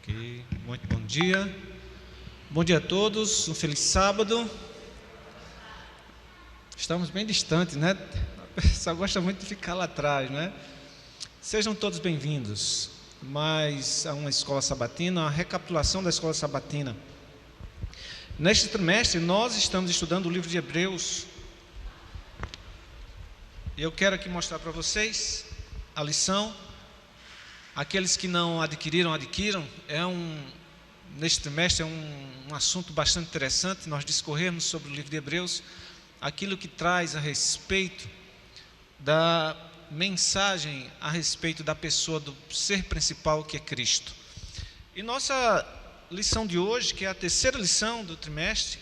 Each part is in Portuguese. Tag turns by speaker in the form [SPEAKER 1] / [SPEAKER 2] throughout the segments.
[SPEAKER 1] Ok, muito bom dia. Bom dia a todos, um feliz sábado. Estamos bem distantes, né? A pessoa gosta muito de ficar lá atrás, né? Sejam todos bem-vindos mais a uma escola sabatina, uma recapitulação da escola sabatina. Neste trimestre, nós estamos estudando o livro de Hebreus. Eu quero aqui mostrar para vocês a lição. Aqueles que não adquiriram, adquiram. Neste trimestre é um assunto bastante interessante, nós discorrermos sobre o livro de Hebreus, aquilo que traz a respeito da mensagem, a respeito da pessoa, do ser principal que é Cristo. E nossa lição de hoje, que é a terceira lição do trimestre,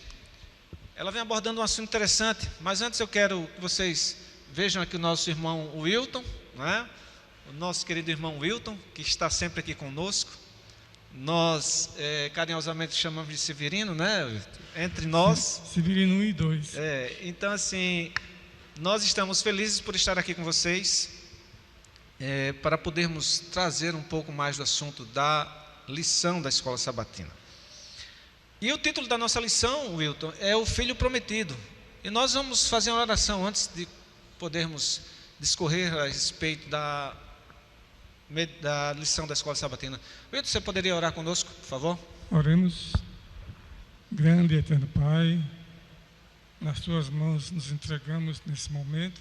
[SPEAKER 1] ela vem abordando um assunto interessante, mas antes eu quero que vocês vejam aqui o nosso irmão Wilton, não é? O nosso querido irmão Wilton, que está sempre aqui conosco. Nós carinhosamente chamamos de Severino, né? Entre nós.
[SPEAKER 2] Severino 1 e 2.
[SPEAKER 1] Então, assim, nós estamos felizes por estar aqui com vocês, para podermos trazer um pouco mais do assunto da lição da escola sabatina. E o título da nossa lição, Wilton, é o Filho Prometido. E nós vamos fazer uma oração antes de podermos discorrer a respeito da lição da escola sabatina. Wilton, você poderia orar conosco, por favor?
[SPEAKER 2] Oremos. Grande e eterno Pai, nas Tuas mãos nos entregamos nesse momento.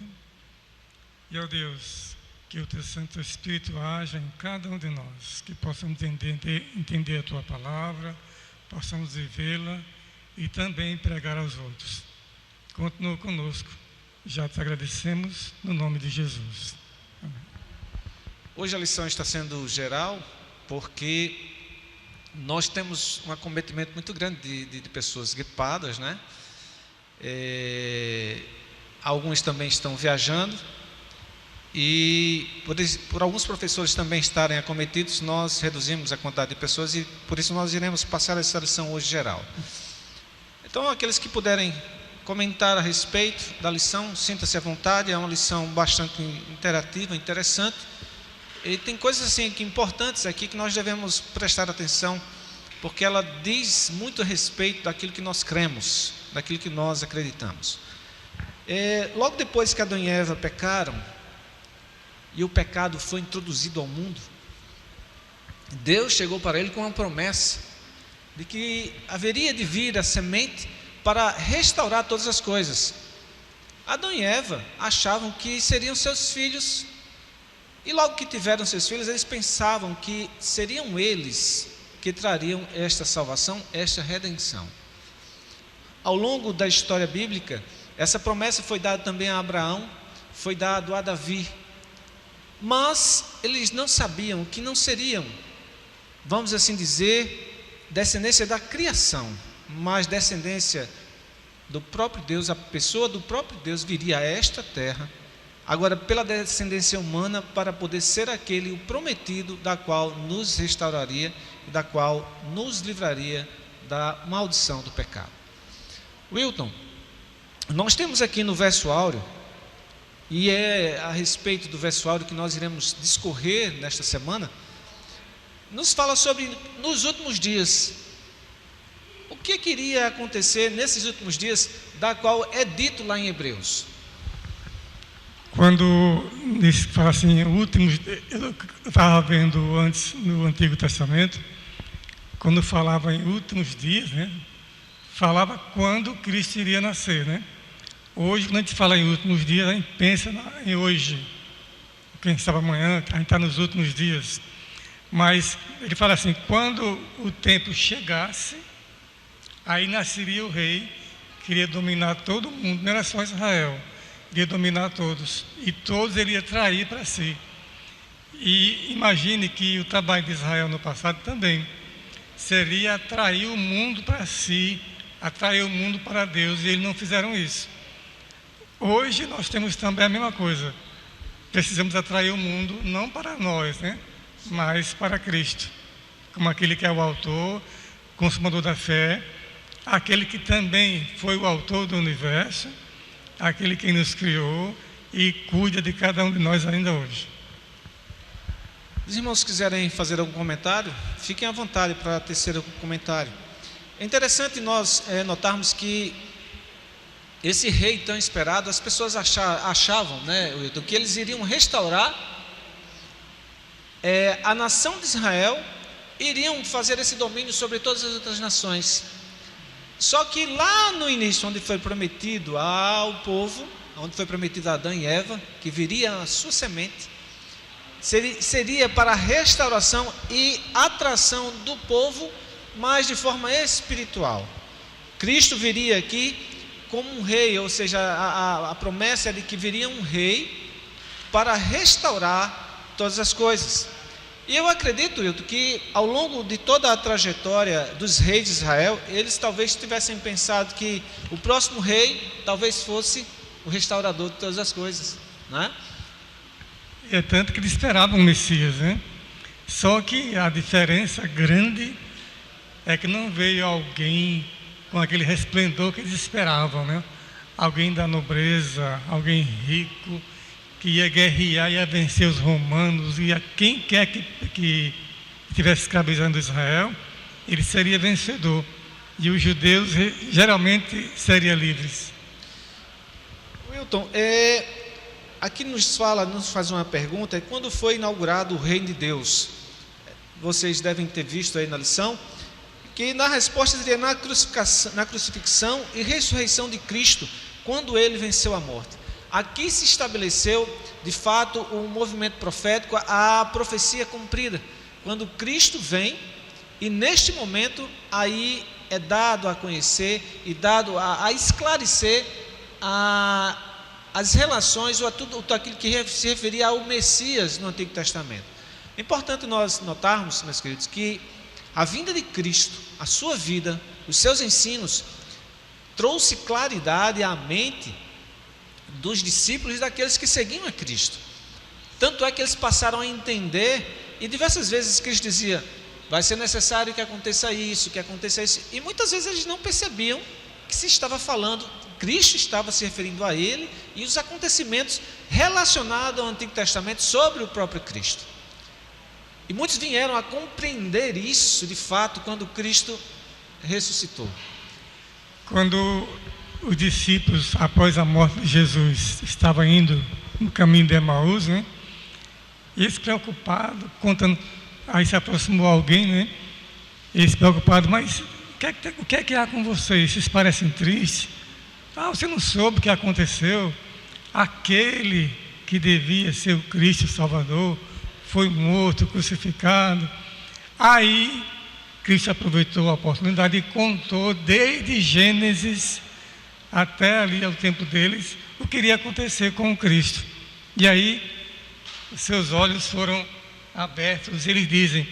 [SPEAKER 2] E, ó Deus, que o Teu Santo Espírito haja em cada um de nós, que possamos entender a Tua palavra, possamos vivê-la e também pregar aos outros. Continua conosco. Já te agradecemos no nome de Jesus. Amém.
[SPEAKER 1] Hoje a lição está sendo geral, porque nós temos um acometimento muito grande de pessoas gripadas, né? Alguns também estão viajando, e por alguns professores também estarem acometidos, nós reduzimos a quantidade de pessoas, e por isso nós iremos passar essa lição hoje geral. Então, aqueles que puderem comentar a respeito da lição, sinta-se à vontade. É uma lição bastante interativa, interessante. E tem coisas assim que importantes aqui que nós devemos prestar atenção, porque ela diz muito a respeito daquilo que nós cremos, daquilo que nós acreditamos. Logo depois que Adão e Eva pecaram e o pecado foi introduzido ao mundo, Deus chegou para ele com uma promessa de que haveria de vir a semente para restaurar todas as coisas. Adão e Eva achavam que seriam seus filhos. E logo que tiveram seus filhos, eles pensavam que seriam eles que trariam esta salvação, esta redenção. Ao longo da história bíblica, essa promessa foi dada também a Abraão, foi dado a Davi. Mas eles não sabiam que não seriam, vamos assim dizer, descendência da criação, mas descendência do próprio Deus. A pessoa do próprio Deus viria a esta terra, agora pela descendência humana, para poder ser aquele o prometido, da qual nos restauraria e da qual nos livraria da maldição do pecado. Wilton, nós temos aqui no verso áureo, e é a respeito do verso áureo que nós iremos discorrer nesta semana, nos fala sobre nos últimos dias. O que iria acontecer nesses últimos dias, da qual é dito lá em Hebreus?
[SPEAKER 2] Quando fala assim, últimos, eu estava vendo antes no Antigo Testamento, quando falava em últimos dias, né, falava quando Cristo iria nascer, né? Hoje, quando a gente fala em últimos dias, a gente pensa em hoje, quem sabe amanhã, a gente está nos últimos dias. Mas ele fala assim, quando o tempo chegasse, aí nasceria o rei, que iria dominar todo mundo, não era só Israel, iria dominar todos, e todos ele ia trair para si. E imagine que o trabalho de Israel no passado também seria atrair o mundo para si, atrair o mundo para Deus, e eles não fizeram isso. Hoje nós temos também a mesma coisa, precisamos atrair o mundo não para nós, né, mas para Cristo, como aquele que é o autor, consumador da fé, aquele que também foi o autor do universo, aquele que nos criou e cuida de cada um de nós ainda hoje.
[SPEAKER 1] Os irmãos quiserem fazer algum comentário, fiquem à vontade para tecer algum comentário. É interessante nós notarmos que esse rei tão esperado, as pessoas achavam, né, Wilton, que eles iriam restaurar a nação de Israel, iriam fazer esse domínio sobre todas as outras nações. Só que lá no início, onde foi prometido ao povo, onde foi prometido a Adão e Eva, que viria a sua semente, seria para a restauração e atração do povo, mas de forma espiritual. Cristo viria aqui como um rei, ou seja, a promessa é de que viria um rei para restaurar todas as coisas. E eu acredito, Wilton, que ao longo de toda a trajetória dos reis de Israel, eles talvez tivessem pensado que o próximo rei talvez fosse o restaurador de todas as coisas, não é?
[SPEAKER 2] É tanto que eles esperavam o Messias, né? Só que a diferença grande é que não veio alguém com aquele resplendor que eles esperavam, né? Alguém da nobreza, alguém rico, que ia guerrear, ia vencer os romanos, e a quem quer que estivesse escravizando Israel, ele seria vencedor. E os judeus geralmente seriam livres.
[SPEAKER 1] Wilton, aqui nos faz uma pergunta, quando foi inaugurado o Reino de Deus? Vocês devem ter visto aí na lição, que na resposta seria na crucifixão e ressurreição de Cristo, quando ele venceu a morte. Aqui se estabeleceu, de fato, um movimento profético, a profecia cumprida, quando Cristo vem, e neste momento aí é dado a conhecer e dado a esclarecer as relações ou tudo aquilo que se referia ao Messias no Antigo Testamento. É importante nós notarmos, meus queridos, que a vinda de Cristo, a sua vida, os seus ensinos, trouxe claridade à mente dos discípulos e daqueles que seguiam a Cristo. Tanto é que eles passaram a entender, e diversas vezes Cristo dizia: vai ser necessário que aconteça isso, e muitas vezes eles não percebiam que se estava falando, Cristo estava se referindo a ele e os acontecimentos relacionados ao Antigo Testamento sobre o próprio Cristo. E muitos vieram a compreender isso de fato quando Cristo ressuscitou.
[SPEAKER 2] Quando os discípulos, após a morte de Jesus, estavam indo no caminho de Emaús, né? Eles preocupados, contando, aí se aproximou alguém, né? Eles preocupados, mas o que é que há com vocês? Vocês parecem tristes. Você não soube o que aconteceu? Aquele que devia ser o Cristo o Salvador foi morto, crucificado. Aí Cristo aproveitou a oportunidade e contou desde Gênesis até ali ao tempo deles o que iria acontecer com o Cristo. E aí os seus olhos foram abertos. Eles dizem: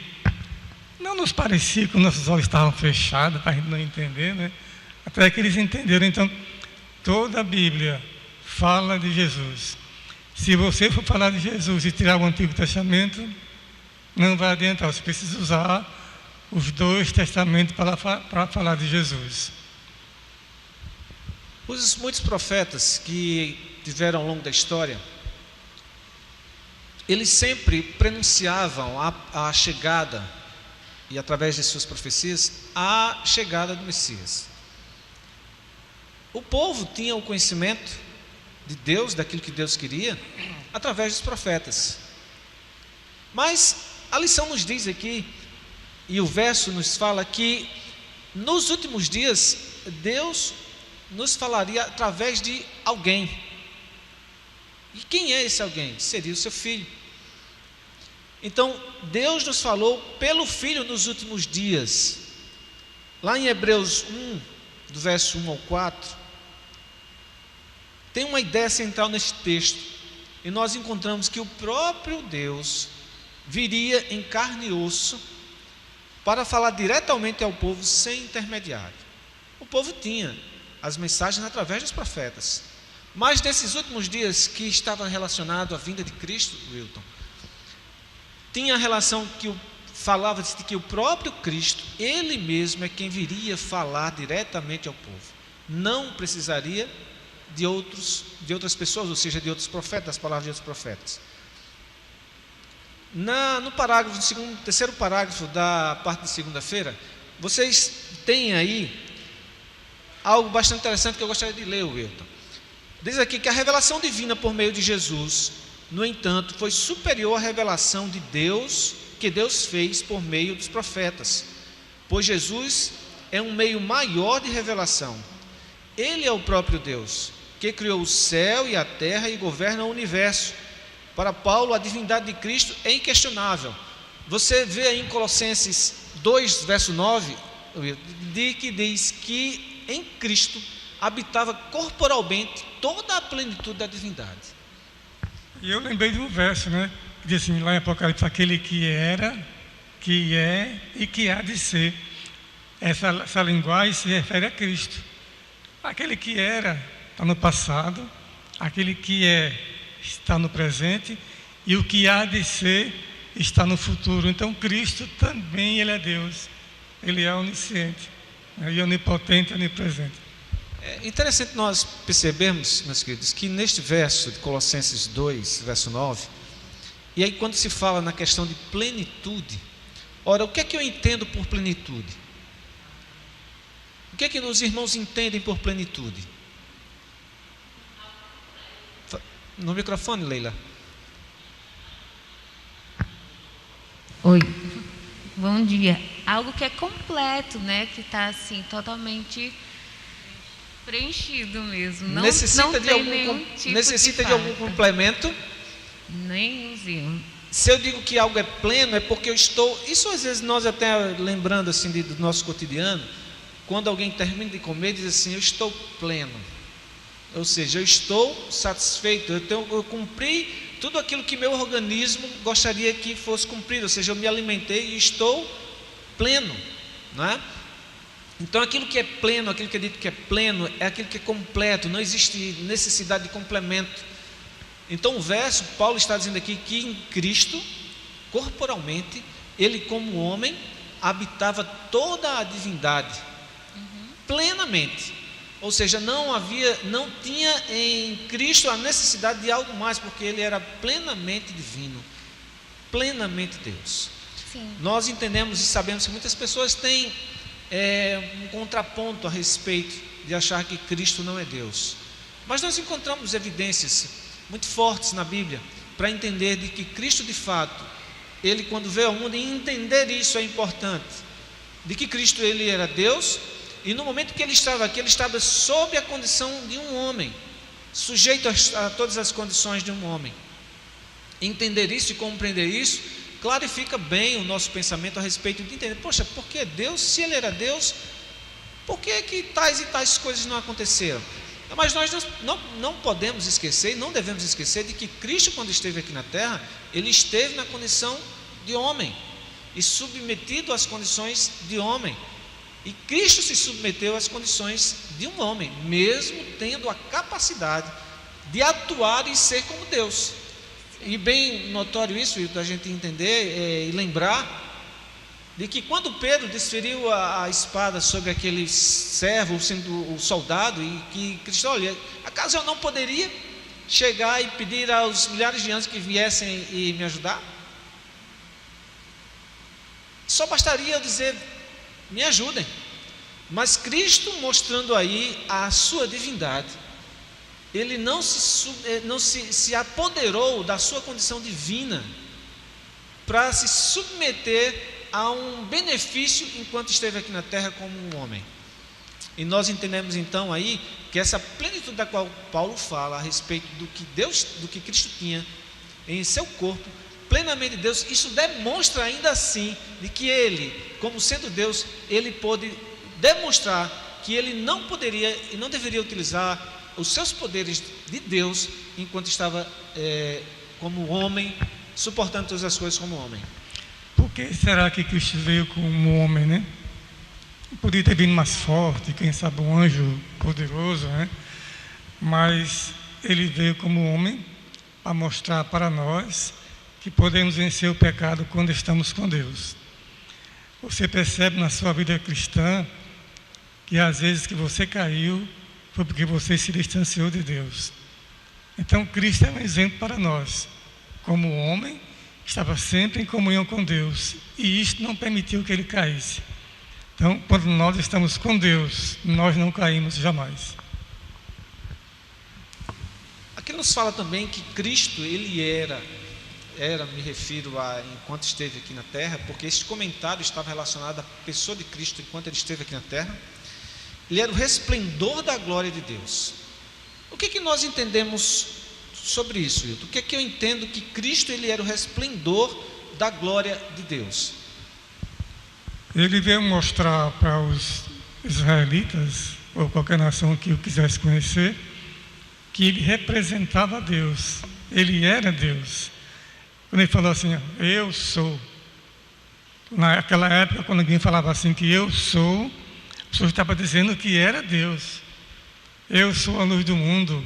[SPEAKER 2] não nos parecia que os nossos olhos estavam fechados para a gente não entender, né? Até que eles entenderam. Então, toda a Bíblia fala de Jesus. Se você for falar de Jesus e tirar o Antigo Testamento, não vai adiantar. Você precisa usar os dois testamentos para falar de Jesus.
[SPEAKER 1] Muitos profetas que tiveram ao longo da história, eles sempre prenunciavam a chegada, e através de suas profecias, a chegada do Messias. O povo tinha o conhecimento de Deus, daquilo que Deus queria, através dos profetas. Mas a lição nos diz aqui, e o verso nos fala que nos últimos dias Deus nos falaria através de alguém. E quem é esse alguém? Seria o seu filho. Então Deus nos falou pelo Filho nos últimos dias. Lá em Hebreus 1, do verso 1 ao 4, tem uma ideia central neste texto, e nós encontramos que o próprio Deus viria em carne e osso para falar diretamente ao povo sem intermediário. O povo tinha as mensagens através dos profetas, mas nesses últimos dias que estava relacionado à vinda de Cristo, Wilton, tinha a relação que falava de que o próprio Cristo, ele mesmo é quem viria falar diretamente ao povo, não precisaria de outras pessoas, ou seja, de outros profetas, das palavras de outros profetas. No parágrafo, terceiro parágrafo da parte de segunda-feira, vocês têm aí algo bastante interessante que eu gostaria de ler, Wilton. Diz aqui que a revelação divina por meio de Jesus, no entanto, foi superior à revelação de Deus que Deus fez por meio dos profetas, pois Jesus é um meio maior de revelação. Ele é o próprio Deus, que criou o céu e a terra e governa o universo. Para Paulo, a divindade de Cristo é inquestionável. Você vê aí em Colossenses 2, verso 9, que diz que em Cristo habitava corporalmente toda a plenitude da divindade.
[SPEAKER 2] E eu lembrei de um verso, né? Que diz assim, lá em Apocalipse, aquele que era, que é e que há de ser. Essa linguagem se refere a Cristo. Aquele que era está no passado, aquele que é está no presente e o que há de ser está no futuro. Então Cristo também ele é Deus, ele é onisciente, e onipotente, onipresente.
[SPEAKER 1] É interessante nós percebermos, meus queridos, que neste verso de Colossenses 2, verso 9, e aí quando se fala na questão de plenitude, ora, o que é que eu entendo por plenitude? O que é que os irmãos entendem por plenitude? No microfone, Leila.
[SPEAKER 3] Oi, bom dia. Algo que é completo, né? Que está assim, totalmente preenchido mesmo. Não,
[SPEAKER 1] necessita
[SPEAKER 3] de
[SPEAKER 1] algum complemento?
[SPEAKER 3] Nenhumzinho.
[SPEAKER 1] Se eu digo que algo é pleno, é porque eu estou... Isso às vezes nós até lembrando assim do nosso cotidiano, quando alguém termina de comer, diz assim, eu estou pleno. Ou seja, eu estou satisfeito, eu cumpri tudo aquilo que meu organismo gostaria que fosse cumprido, ou seja, eu me alimentei e estou pleno, não é? Então aquilo que é pleno, aquilo que é dito que é pleno, é aquilo que é completo, não existe necessidade de complemento. Então o verso, Paulo está dizendo aqui que em Cristo, corporalmente, ele como homem, habitava toda a divindade, plenamente. Ou seja, não tinha em Cristo a necessidade de algo mais, porque ele era plenamente divino, plenamente Deus.
[SPEAKER 3] Sim.
[SPEAKER 1] Nós entendemos e sabemos que muitas pessoas têm um contraponto a respeito de achar que Cristo não é Deus. Mas nós encontramos evidências muito fortes na Bíblia para entender de que Cristo de fato, ele quando veio ao mundo, e entender isso é importante, de que Cristo ele era Deus. E no momento que ele estava aqui, ele estava sob a condição de um homem, sujeito a todas as condições de um homem. Entender isso e compreender isso, clarifica bem o nosso pensamento a respeito de entender, poxa, por que Deus, se ele era Deus, por que tais e tais coisas não aconteceram? Mas nós não podemos esquecer, e não devemos esquecer de que Cristo, quando esteve aqui na terra, ele esteve na condição de homem, e submetido às condições de homem. E Cristo se submeteu às condições de um homem, mesmo tendo a capacidade de atuar e ser como Deus. E bem notório isso, da gente entender e lembrar de que quando Pedro desferiu a espada sobre aquele servo, sendo o soldado, e que Cristo, olha, acaso eu não poderia chegar e pedir aos milhares de anjos que viessem e me ajudar? Só bastaria eu dizer, me ajudem. Mas Cristo, mostrando aí a sua divindade, ele não se apoderou da sua condição divina para se submeter a um benefício enquanto esteve aqui na terra como um homem. E nós entendemos então aí que essa plenitude da qual Paulo fala a respeito do que Cristo tinha em seu corpo, plenamente Deus, isso demonstra ainda assim de que ele, como sendo Deus, ele pôde demonstrar que ele não poderia e não deveria utilizar os seus poderes de Deus enquanto estava como homem, suportando todas as coisas como homem.
[SPEAKER 2] Por que será que Cristo veio como homem, né? Podia ter vindo mais forte, quem sabe um anjo poderoso, né? Mas ele veio como homem para mostrar para nós que podemos vencer o pecado quando estamos com Deus. Você percebe na sua vida cristã que às vezes que você caiu foi porque você se distanciou de Deus. Então Cristo é um exemplo para nós, como homem estava sempre em comunhão com Deus, e isto não permitiu que ele caísse. Então, quando nós estamos com Deus, nós não caímos jamais.
[SPEAKER 1] Aqui nos fala também que Cristo, ele era, me refiro a enquanto esteve aqui na terra, porque este comentário estava relacionado à pessoa de Cristo enquanto ele esteve aqui na terra. Ele era o resplendor da glória de Deus. O que nós entendemos sobre isso, Wilton? O que eu entendo que Cristo, ele era o resplendor da glória de Deus?
[SPEAKER 2] Ele veio mostrar para os israelitas, ou qualquer nação que o quisesse conhecer, que ele representava Deus, ele era Deus. Quando ele falou assim, eu sou. Naquela época, quando alguém falava assim, que eu sou, a pessoa estava dizendo que era Deus. Eu sou a luz do mundo,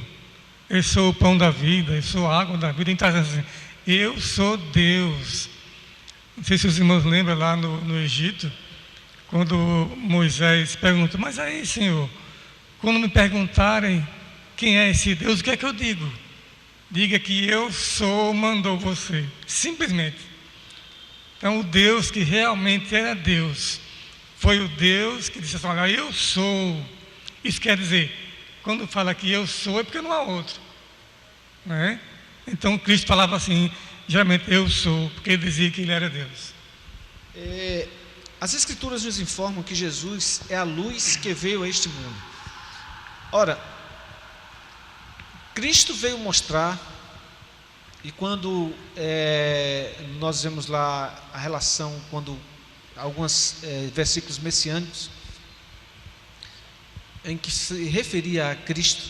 [SPEAKER 2] eu sou o pão da vida, eu sou a água da vida. Então, assim, eu sou Deus. Não sei se os irmãos lembram lá no Egito, quando Moisés pergunta, mas aí, Senhor, quando me perguntarem quem é esse Deus, o que é que eu digo? Diga que eu sou, mandou você. Simplesmente. Então, o Deus que realmente era Deus, foi o Deus que disse assim, olha, eu sou. Isso quer dizer, quando fala que eu sou, é porque não há outro. Não é? Então, Cristo falava assim, geralmente, eu sou, porque ele dizia que ele era Deus.
[SPEAKER 1] As Escrituras nos informam que Jesus é a luz que veio a este mundo. Ora, Cristo veio mostrar, e quando nós vemos lá a relação, quando alguns versículos messiânicos, em que se referia a Cristo,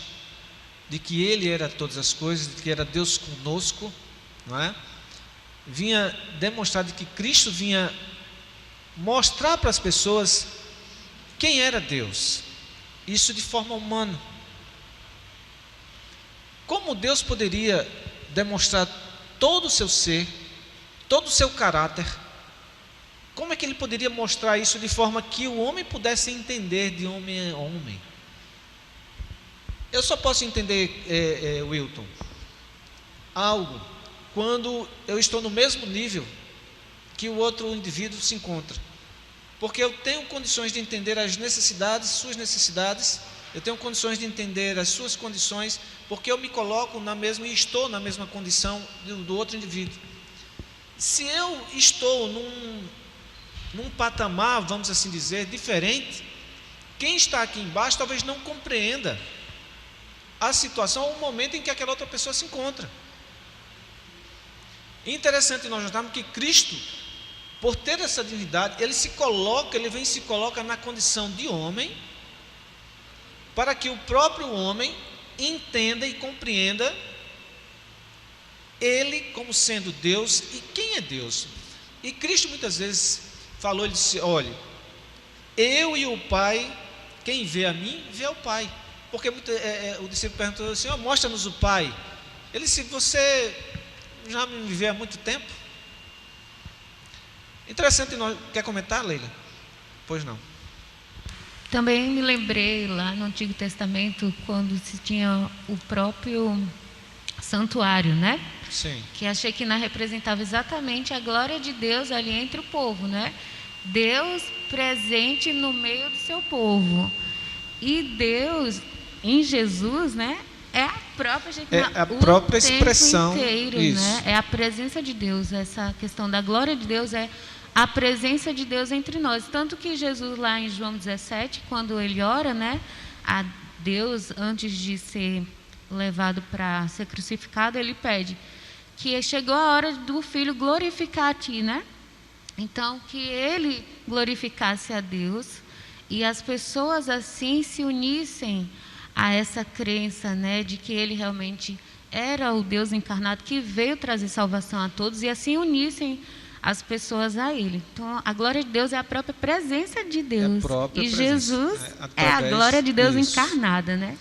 [SPEAKER 1] de que Ele era todas as coisas, de que era Deus conosco, não é? Vinha demonstrar de que Cristo vinha mostrar para as pessoas quem era Deus, isso de forma humana. Como Deus poderia demonstrar todo o seu ser, todo o seu caráter? Como é que ele poderia mostrar isso de forma que o homem pudesse entender de homem a homem? Eu só posso entender, Wilton, algo quando eu estou no mesmo nível que o outro indivíduo se encontra, porque eu tenho condições de entender as necessidades, suas necessidades, eu tenho condições de entender as suas condições, porque eu me coloco na mesma e estou na mesma condição do outro indivíduo. Se eu estou num patamar, vamos assim dizer, diferente, quem está aqui embaixo talvez não compreenda a situação ou o momento em que aquela outra pessoa se encontra. Interessante nós notarmos que Cristo, por ter essa divindade, ele se coloca na condição de homem, para que o próprio homem entenda e compreenda ele como sendo Deus e quem é Deus. E Cristo muitas vezes falou, ele disse, olha, eu e o Pai, quem vê a mim, vê ao Pai. Porque o discípulo perguntou assim, mostra-nos o Pai. Ele disse, você já me vê há muito tempo? Interessante, quer comentar, Leila? Pois não.
[SPEAKER 3] Também me lembrei lá no Antigo Testamento, quando se tinha o próprio santuário, né?
[SPEAKER 1] Sim.
[SPEAKER 3] Que a Shekinah representava exatamente a glória de Deus ali entre o povo, né? Deus presente no meio do seu povo. E Deus, em Jesus, né? É a própria Shekinah,
[SPEAKER 1] a própria expressão
[SPEAKER 3] inteiro, né? É a presença de Deus. Essa questão da glória de Deus é a presença de Deus entre nós. Tanto que Jesus, lá em João 17, quando ele ora, né, a Deus, antes de ser levado para ser crucificado, ele pede que chegou a hora do Filho glorificar a ti, né? Então, que ele glorificasse a Deus e as pessoas assim se unissem a essa crença, né, de que ele realmente era o Deus encarnado que veio trazer salvação a todos e assim unissem as pessoas a ele. Então, a glória de Deus é a própria presença de Deus. E Jesus é a glória de Deus encarnada, né?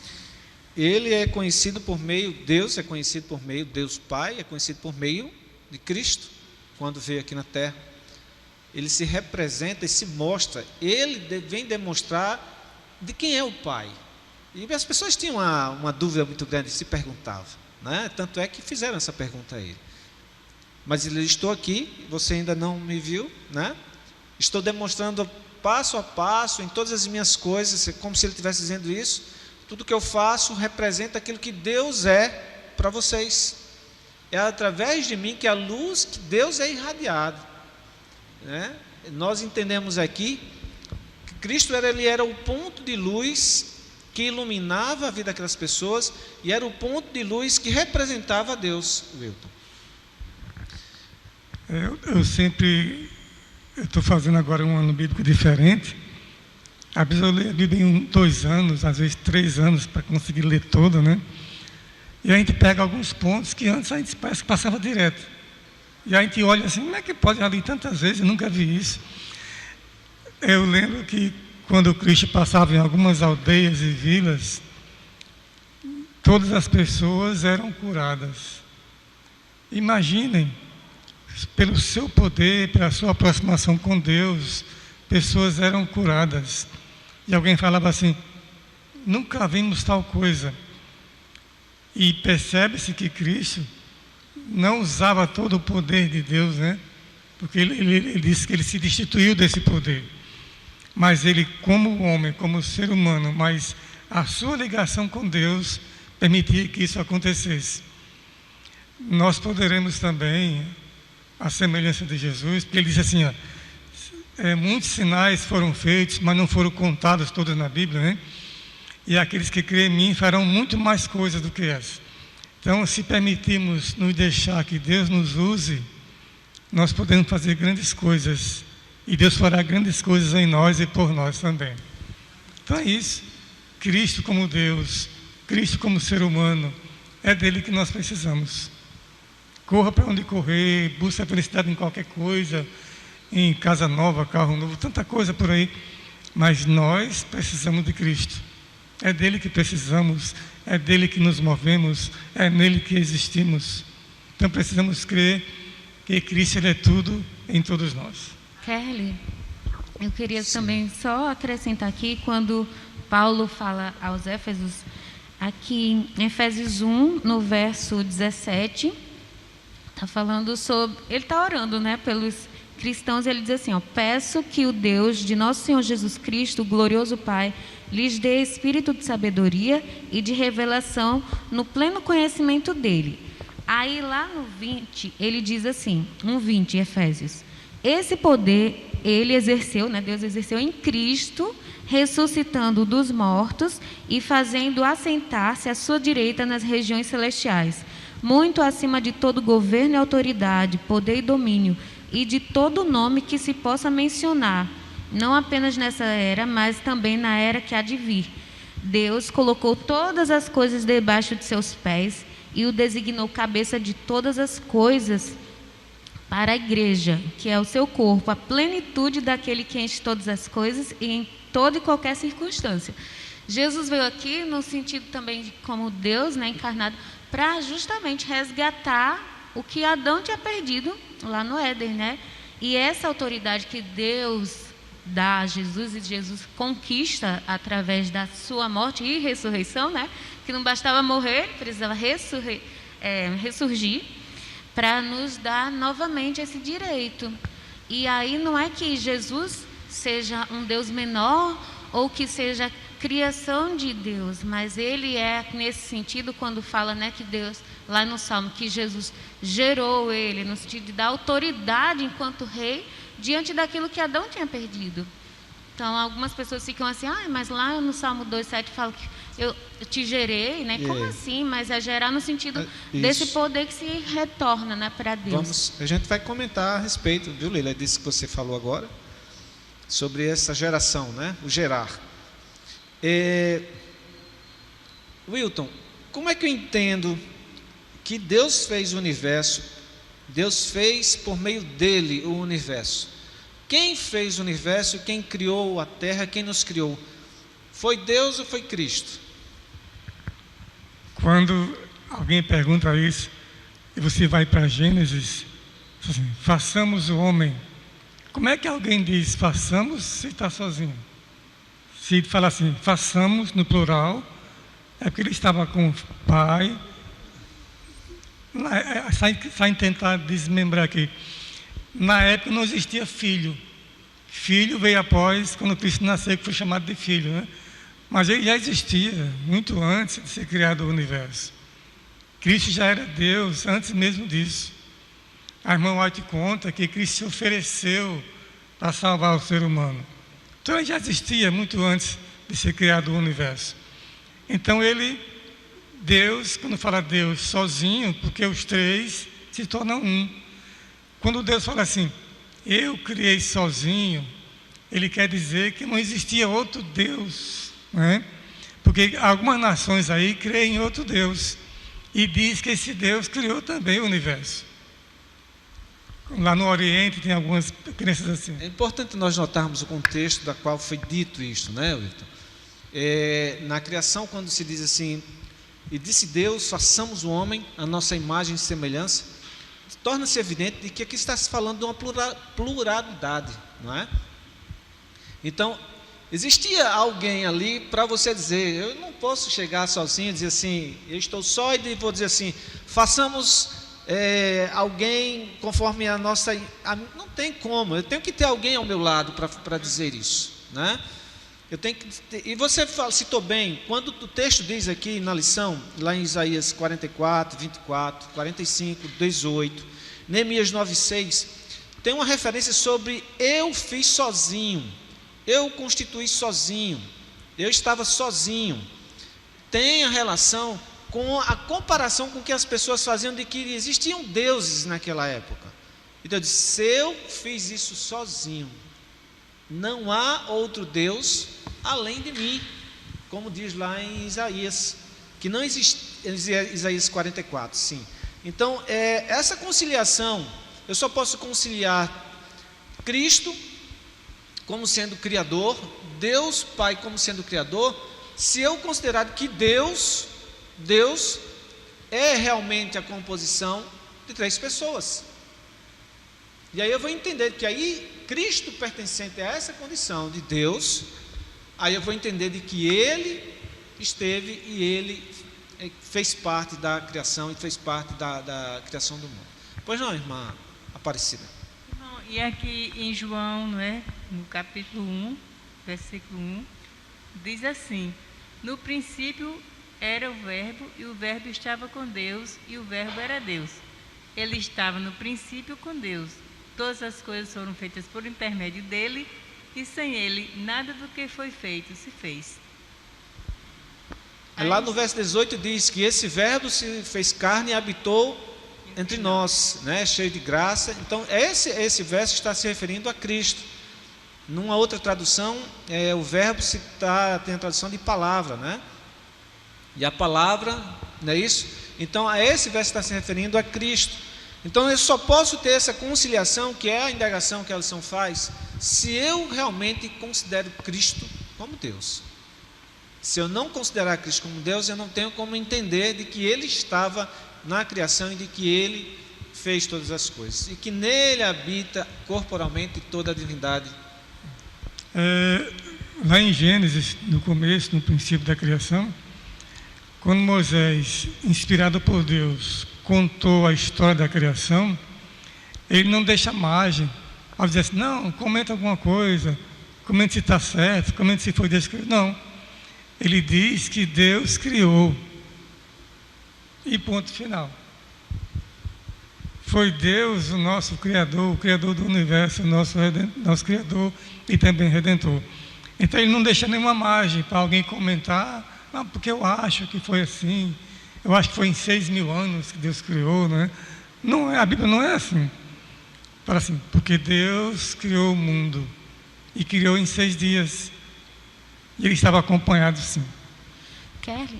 [SPEAKER 1] Ele é conhecido por meio, Deus é conhecido por meio, Deus Pai é conhecido por meio de Cristo, quando veio aqui na terra. Ele se representa e se mostra, ele vem demonstrar de quem é o Pai. E as pessoas tinham uma dúvida muito grande, se perguntavam, né? Tanto é que fizeram essa pergunta a ele. Mas ele: estou aqui, você ainda não me viu, né? Estou demonstrando passo a passo em todas as minhas coisas, como se ele estivesse dizendo isso. Tudo que eu faço representa aquilo que Deus é para vocês. É através de mim que a luz que Deus é irradiada, né? Nós entendemos aqui que Cristo ele era o ponto de luz que iluminava a vida daquelas pessoas e era o ponto de luz que representava a Deus, Wilton.
[SPEAKER 2] Eu estou fazendo agora um ano bíblico diferente. Às vezes eu leio a Bíblia em 2 anos, às vezes 3 anos, para conseguir ler toda, né? E a gente pega alguns pontos que antes a gente parece que passava direto. E a gente olha assim: como é que pode? Já li tantas vezes, eu nunca vi isso. Eu lembro que quando o Cristo passava em algumas aldeias e vilas, todas as pessoas eram curadas. Imaginem, pelo seu poder, pela sua aproximação com Deus, pessoas eram curadas. E alguém falava assim: nunca vimos tal coisa. E percebe-se que Cristo não usava todo o poder de Deus, né? Porque ele disse que ele se destituiu desse poder. Mas ele, como homem, como ser humano, mas a sua ligação com Deus permitia que isso acontecesse. Nós poderemos também, à semelhança de Jesus, porque ele disse assim: muitos sinais foram feitos, mas não foram contados todos na Bíblia, né? E aqueles que creem em mim farão muito mais coisas do que essa. Então, se permitirmos nos deixar que Deus nos use, nós podemos fazer grandes coisas. E Deus fará grandes coisas em nós e por nós também. Então é isso. Cristo como Deus, Cristo como ser humano, é dele que nós precisamos. Corra para onde correr, busque a felicidade em qualquer coisa, em casa nova, carro novo, tanta coisa por aí. Mas nós precisamos de Cristo. É dele que precisamos, é dele que nos movemos, é nele que existimos. Então precisamos crer que Cristo ele é tudo em todos nós.
[SPEAKER 3] Kelly, eu queria também só acrescentar aqui, quando Paulo fala aos Éfesos, aqui em Efésios 1, no verso 17, está falando sobre, ele está orando, né, pelos cristãos. Ele diz assim: peço que o Deus de nosso Senhor Jesus Cristo, o glorioso Pai, lhes dê espírito de sabedoria e de revelação no pleno conhecimento dele. Aí lá no 20, ele diz assim, 1:20, Efésios: esse poder ele exerceu, né, Deus exerceu em Cristo, ressuscitando dos mortos e fazendo assentar-se à sua direita nas regiões celestiais, muito acima de todo governo e autoridade, poder e domínio, e de todo nome que se possa mencionar, não apenas nessa era, mas também na era que há de vir. Deus colocou todas as coisas debaixo de seus pés e o designou cabeça de todas as coisas para a igreja, que é o seu corpo, a plenitude daquele que enche todas as coisas e em toda e qualquer circunstância. Jesus veio aqui no sentido também de como Deus, né, encarnado, para justamente resgatar o que Adão tinha perdido lá no Éden, né? E essa autoridade que Deus dá a Jesus e Jesus conquista através da sua morte e ressurreição, né? Que não bastava morrer, precisava ressurgir para nos dar novamente esse direito. E aí não é que Jesus seja um Deus menor ou que seja criação de Deus, mas ele é nesse sentido quando fala, né, que Deus, lá no Salmo, que Jesus gerou ele, no sentido de dar autoridade enquanto rei diante daquilo que Adão tinha perdido. Então algumas pessoas ficam assim: mas lá no Salmo 2:7 fala que eu te gerei, né? Como assim? Mas é gerar no sentido desse poder que se retorna, né, para Deus.
[SPEAKER 1] A gente vai comentar a respeito, viu, Lila, disso que você falou agora, sobre essa geração, né? O gerar. Wilton, como é que eu entendo que Deus fez o universo? Deus fez por meio dele o universo. Quem fez o universo? Quem criou a terra? Quem nos criou? Foi Deus ou foi Cristo?
[SPEAKER 2] Quando alguém pergunta isso, e você vai para Gênesis, assim, façamos o homem. Como é que alguém diz façamos se está sozinho? Se fala assim, façamos no plural, é porque ele estava com o pai, sem tentar desmembrar aqui. Na época não existia filho. Filho veio após, quando Cristo nasceu, que foi chamado de filho, né? Mas ele já existia muito antes de ser criado o universo. Cristo já era Deus antes mesmo disso. A irmã White conta que Cristo se ofereceu para salvar o ser humano. Então ele já existia muito antes de ser criado o universo. Então Deus, quando fala Deus sozinho, porque os três se tornam um. Quando Deus fala assim, eu criei sozinho, Ele quer dizer que não existia outro Deus, né? Porque algumas nações aí creem em outro Deus e diz que esse Deus criou também o universo. Lá no Oriente tem algumas crenças assim.
[SPEAKER 1] É importante nós notarmos o contexto da qual foi dito isto, né, Wilton? Na criação, quando se diz assim, e disse Deus, façamos o homem a nossa imagem e semelhança, torna-se evidente de que aqui está se falando de uma pluralidade, não é? Então, existia alguém ali para você dizer, eu não posso chegar sozinho e dizer assim, eu estou só e vou dizer assim, façamos alguém conforme a nossa... não tem como, eu tenho que ter alguém ao meu lado para dizer isso, né? Eu tenho que ter, e você citou bem, quando o texto diz aqui na lição, lá em Isaías 44, 24, 45, 18, Neemias 9, 6, tem uma referência sobre eu fiz sozinho, eu constituí sozinho, eu estava sozinho. Tem a relação com a comparação com o que as pessoas faziam de que existiam deuses naquela época. Então eu disse, se eu fiz isso sozinho, não há outro Deus além de mim, como diz lá em Isaías, que não existe, Isaías 44, sim. Então, essa conciliação, eu só posso conciliar Cristo como sendo Criador, Deus Pai como sendo Criador, se eu considerar que Deus é realmente a composição de três pessoas. E aí eu vou entender que aí Cristo pertencente a essa condição de Deus, aí eu vou entender de que Ele esteve e Ele fez parte da criação e fez parte da criação do mundo. Pois não, irmã Aparecida?
[SPEAKER 4] E aqui em João, não é? No capítulo 1, versículo 1, diz assim, no princípio era o verbo e o verbo estava com Deus e o verbo era Deus. Ele estava no princípio com Deus. Todas as coisas foram feitas por intermédio dele e sem ele nada do que foi feito se fez.
[SPEAKER 1] Lá no verso 18 diz que esse verbo se fez carne e habitou entre nós, né? Cheio de graça. Então esse verso está se referindo a Cristo. Numa outra tradução, o verbo tem a tradução de palavra, né? E a palavra, não é isso? Então a esse verso está se referindo a Cristo. Então eu só posso ter essa conciliação, que é a indagação que a lição faz, se eu realmente considero Cristo como Deus. Se eu não considerar Cristo como Deus, eu não tenho como entender de que Ele estava na criação e de que Ele fez todas as coisas. E que nele habita corporalmente toda a divindade.
[SPEAKER 2] Lá em Gênesis, no começo, no princípio da criação, quando Moisés, inspirado por Deus, contou a história da criação, ele não deixa margem ao dizer assim, não, comenta alguma coisa, comente se está certo, comente se foi Deus que criou. Não. Ele diz que Deus criou. E ponto final. Foi Deus o nosso Criador, o Criador do universo, o nosso Criador e também Redentor. Então ele não deixa nenhuma margem para alguém comentar, não, porque eu acho que foi assim, eu acho que foi em 6.000 anos que Deus criou, né? Não é, a Bíblia não é assim. Fala assim, porque Deus criou o mundo e criou em 6 dias. E ele estava acompanhado, sim.
[SPEAKER 3] Kelly,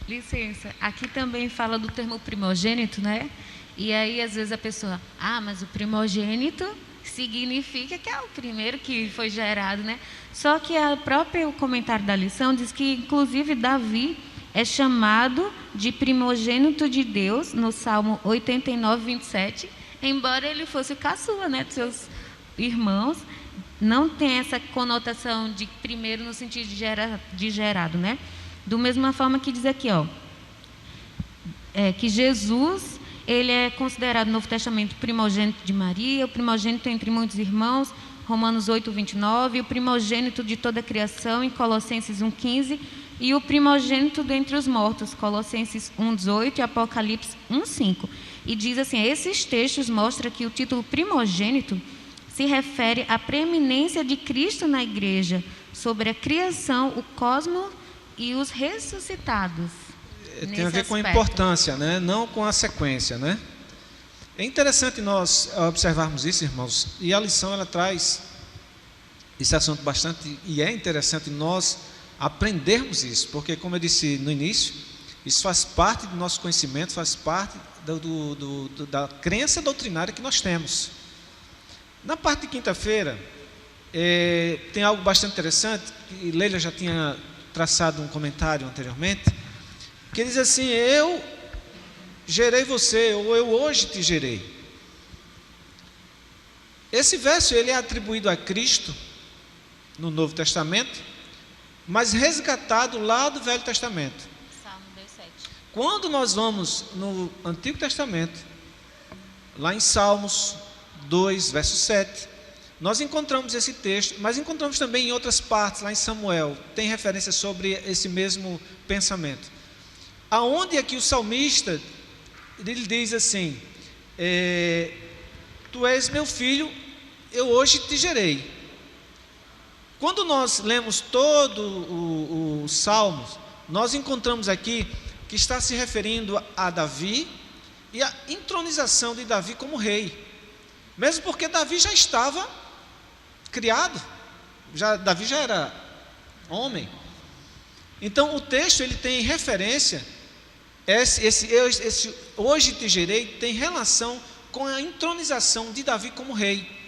[SPEAKER 3] licença, aqui também fala do termo primogênito, né? E aí, às vezes, a pessoa, mas o primogênito significa que é o primeiro que foi gerado, né? Só que o próprio comentário da lição diz que, inclusive, Davi é chamado de primogênito de Deus, no Salmo 89, 27, embora ele fosse caçula, né, dos seus irmãos. Não tem essa conotação de primeiro no sentido de gerado, né? Do mesma forma que diz aqui, que Jesus, ele é considerado no Novo Testamento primogênito de Maria, o primogênito entre muitos irmãos, Romanos 8, 29, o primogênito de toda a criação, em Colossenses 1,15, e o primogênito dentre os mortos, Colossenses 1,18 e Apocalipse 1,5. E diz assim, esses textos mostram que o título primogênito se refere à preeminência de Cristo na igreja, sobre a criação, o cosmos e os ressuscitados.
[SPEAKER 1] Tem a ver com a importância, né? Não com a sequência, né? É interessante nós observarmos isso, irmãos, e a lição ela traz esse assunto bastante, e é interessante nós aprendermos isso, porque como eu disse no início, isso faz parte do nosso conhecimento, faz parte da crença doutrinária que nós temos. Na parte de quinta-feira, tem algo bastante interessante, e Leila já tinha traçado um comentário anteriormente, que diz assim, eu gerei você, ou eu hoje te gerei. Esse verso ele é atribuído a Cristo no Novo Testamento, mas resgatado lá do Velho Testamento.
[SPEAKER 3] Salmo 2,7.
[SPEAKER 1] Quando nós vamos no Antigo Testamento, lá em Salmos 2, verso 7, nós encontramos esse texto, mas encontramos também em outras partes, lá em Samuel, tem referência sobre esse mesmo pensamento. Aonde aqui o salmista, ele diz assim, tu és meu filho, eu hoje te gerei. Quando nós lemos todo o Salmos, nós encontramos aqui que está se referindo a Davi e a entronização de Davi como rei. Mesmo porque Davi já estava criado, Davi já era homem. Então o texto ele tem referência, esse hoje te gerei tem relação com a entronização de Davi como rei.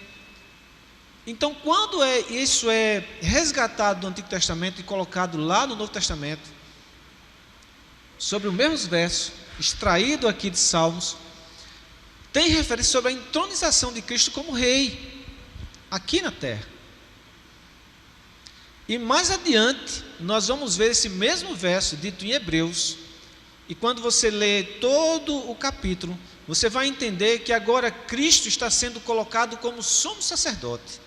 [SPEAKER 1] Então quando isso é resgatado do Antigo Testamento e colocado lá no Novo Testamento, sobre o mesmo verso, extraído aqui de Salmos, tem referência sobre a entronização de Cristo como rei, aqui na terra. E mais adiante, nós vamos ver esse mesmo verso dito em Hebreus, e quando você lê todo o capítulo, você vai entender que agora Cristo está sendo colocado como sumo sacerdote.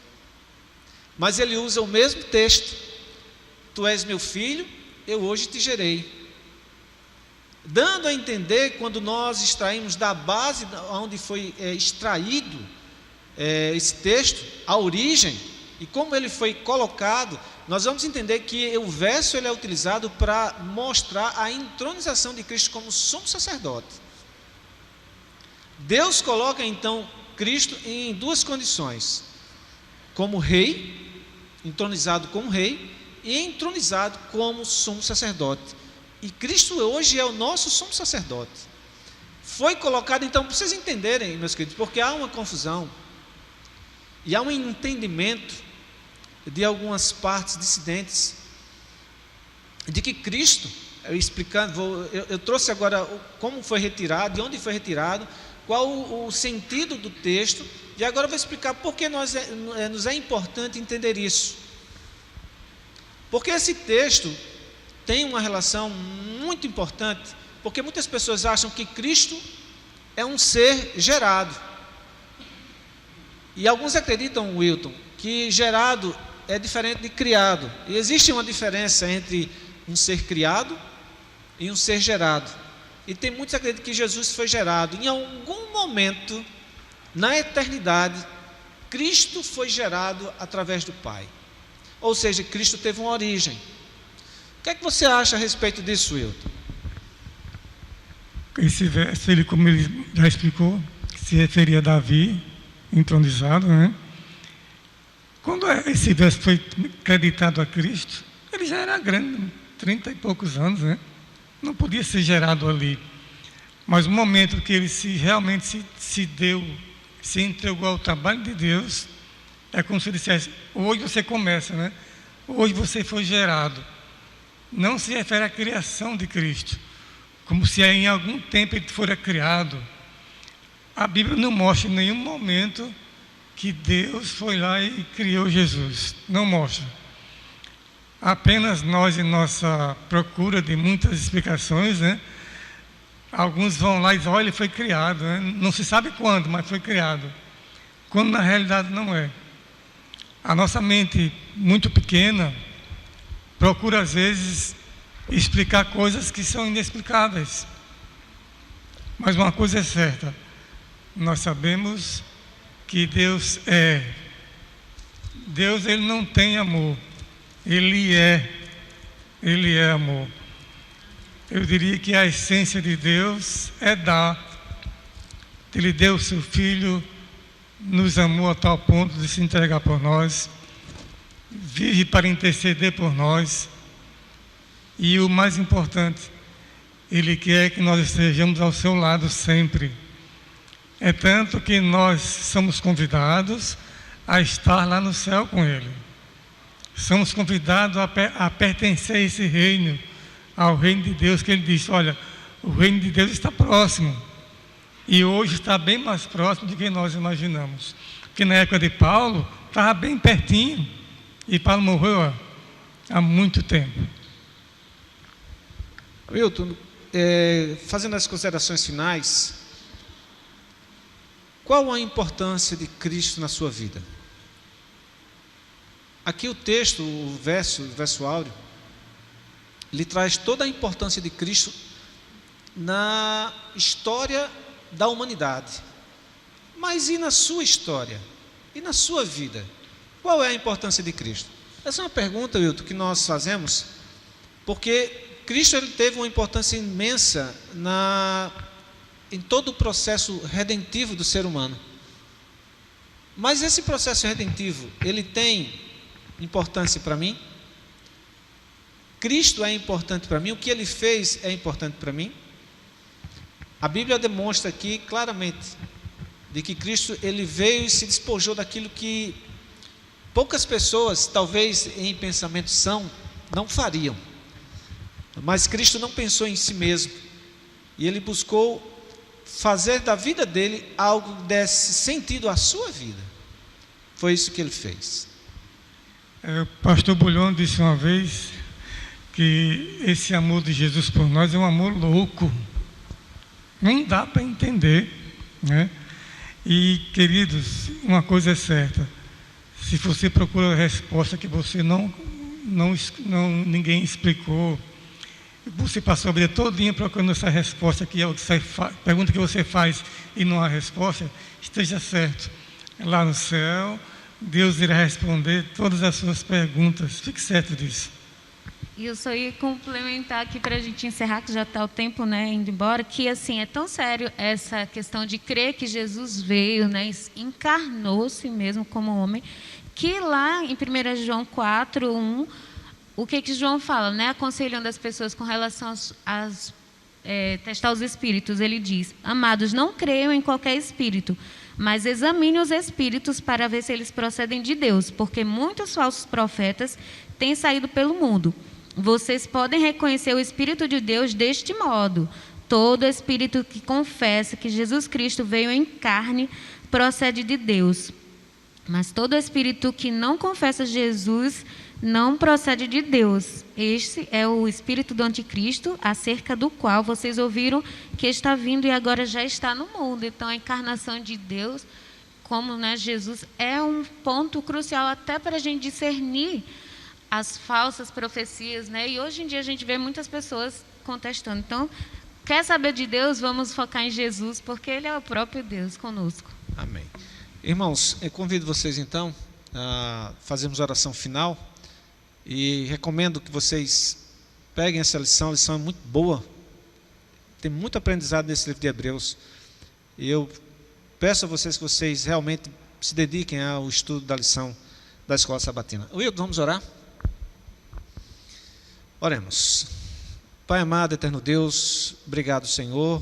[SPEAKER 1] Mas ele usa o mesmo texto, tu és meu filho, eu hoje te gerei. Dando a entender, quando nós extraímos da base onde foi extraído esse texto, a origem, e como ele foi colocado, nós vamos entender que o verso ele é utilizado para mostrar a entronização de Cristo como sumo sacerdote. Deus coloca então Cristo em duas condições, como rei, entronizado como rei, e entronizado como sumo sacerdote. E Cristo hoje é o nosso sumo sacerdote. Foi colocado, então, para vocês entenderem, meus queridos, porque há uma confusão e há um entendimento de algumas partes dissidentes de que Cristo, eu trouxe agora como foi retirado, de onde foi retirado, qual o sentido do texto, e agora eu vou explicar por que nos é importante entender isso. Porque esse texto tem uma relação muito importante, porque muitas pessoas acham que Cristo é um ser gerado. E alguns acreditam, Wilton, que gerado é diferente de criado. E existe uma diferença entre um ser criado e um ser gerado. E tem muitos que acreditam que Jesus foi gerado. Em algum momento, na eternidade, Cristo foi gerado através do Pai. Ou seja, Cristo teve uma origem. O que é que você acha a respeito disso, Wilton?
[SPEAKER 2] Esse verso, como ele já explicou, se referia a Davi, entronizado, né? Quando esse verso foi acreditado a Cristo, ele já era grande, 30 e poucos anos, né? Não podia ser gerado ali. Mas o momento que ele realmente se entregou ao trabalho de Deus, é como se ele dissesse, hoje você começa, né? Hoje você foi gerado. Não se refere à criação de Cristo, como se em algum tempo ele fora criado. A Bíblia não mostra em nenhum momento que Deus foi lá e criou Jesus. Não mostra. Apenas nós, em nossa procura de muitas explicações, né, alguns vão lá e dizem, olha, ele foi criado, né? Não se sabe quando, mas foi criado. Quando na realidade não é. A nossa mente muito pequena procura às vezes explicar coisas que são inexplicáveis. Mas uma coisa é certa, nós sabemos que Deus, ele não tem amor, Ele é amor. Eu diria que a essência de Deus é dar. Ele deu o seu Filho, nos amou a tal ponto de se entregar por nós, vive para interceder por nós, e o mais importante, Ele quer que nós estejamos ao seu lado sempre. É tanto que nós somos convidados a estar lá no céu com Ele. Somos convidados a pertencer a esse reino, ao reino de Deus, que Ele disse, olha, o reino de Deus está próximo. E hoje está bem mais próximo do que nós imaginamos. Porque na época de Paulo, estava bem pertinho. E Paulo morreu há muito tempo.
[SPEAKER 1] Wilton, fazendo as considerações finais, qual a importância de Cristo na sua vida? Aqui o texto, o verso áureo, ele traz toda a importância de Cristo na história da humanidade. Mas e na sua história? E na sua vida? Qual é a importância de Cristo? Essa é uma pergunta, Wilton, que nós fazemos, porque Cristo ele teve uma importância imensa em todo o processo redentivo do ser humano. Mas esse processo redentivo, ele tem importância para mim? Cristo é importante para mim? O que Ele fez é importante para mim? A Bíblia demonstra aqui claramente de que Cristo ele veio e se despojou daquilo que poucas pessoas, talvez em pensamento são, não fariam. Mas Cristo não pensou em si mesmo. E Ele buscou fazer da vida dele algo que desse sentido à sua vida. Foi isso que Ele fez.
[SPEAKER 2] O pastor Bulhão disse uma vez que esse amor de Jesus por nós é um amor louco. Não dá para entender, né? E, queridos, uma coisa é certa. Se você procura a resposta que você ninguém explicou, você passou a vida todinha procurando essa resposta, que é a pergunta que você faz e não há resposta, esteja certo. Lá no céu, Deus irá responder todas as suas perguntas. Fique certo disso.
[SPEAKER 3] E eu só ia complementar aqui para a gente encerrar, que já está o tempo, né, indo embora, que assim, é tão sério essa questão de crer que Jesus veio, né, encarnou-se mesmo como homem, que lá em 1 João 4:1, o que João fala, né, aconselhando as pessoas com relação a testar os espíritos, ele diz, amados, não creiam em qualquer espírito, mas examine os espíritos para ver se eles procedem de Deus, porque muitos falsos profetas têm saído pelo mundo. Vocês podem reconhecer o Espírito de Deus deste modo. Todo espírito que confessa que Jesus Cristo veio em carne procede de Deus. Mas todo espírito que não confessa Jesus não procede de Deus. Este é o espírito do anticristo, acerca do qual vocês ouviram que está vindo e agora já está no mundo. Então, a encarnação de Deus, como, né, Jesus, é um ponto crucial até para a gente discernir as falsas profecias, né? E hoje em dia a gente vê muitas pessoas contestando. Então, quer saber de Deus? Vamos focar em Jesus, porque Ele é o próprio Deus conosco.
[SPEAKER 1] Amém. Irmãos, eu convido vocês então a fazermos a oração final e recomendo que vocês peguem essa lição. A lição é muito boa, tem muito aprendizado nesse livro de Hebreus. E eu peço a vocês que vocês realmente se dediquem ao estudo da lição da Escola Sabatina. Wilton, vamos orar? Oremos. Pai amado, eterno Deus, obrigado, Senhor,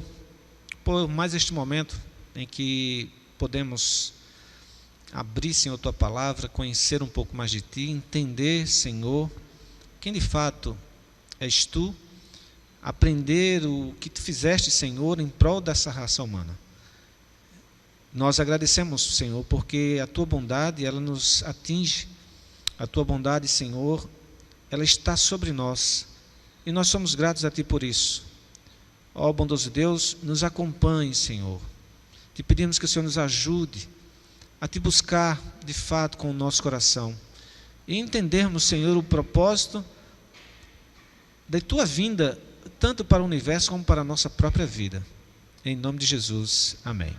[SPEAKER 1] por mais este momento em que podemos abrir, Senhor, Tua palavra, conhecer um pouco mais de Ti, entender, Senhor, quem de fato és Tu, aprender o que Tu fizeste, Senhor, em prol dessa raça humana. Nós agradecemos, Senhor, porque a Tua bondade, ela nos atinge, a Tua bondade, Senhor, ela está sobre nós, e nós somos gratos a Ti por isso. Ó bondoso Deus, nos acompanhe, Senhor. Te pedimos que o Senhor nos ajude a te buscar de fato com o nosso coração e entendermos, Senhor, o propósito da tua vinda, tanto para o universo como para a nossa própria vida. Em nome de Jesus, amém.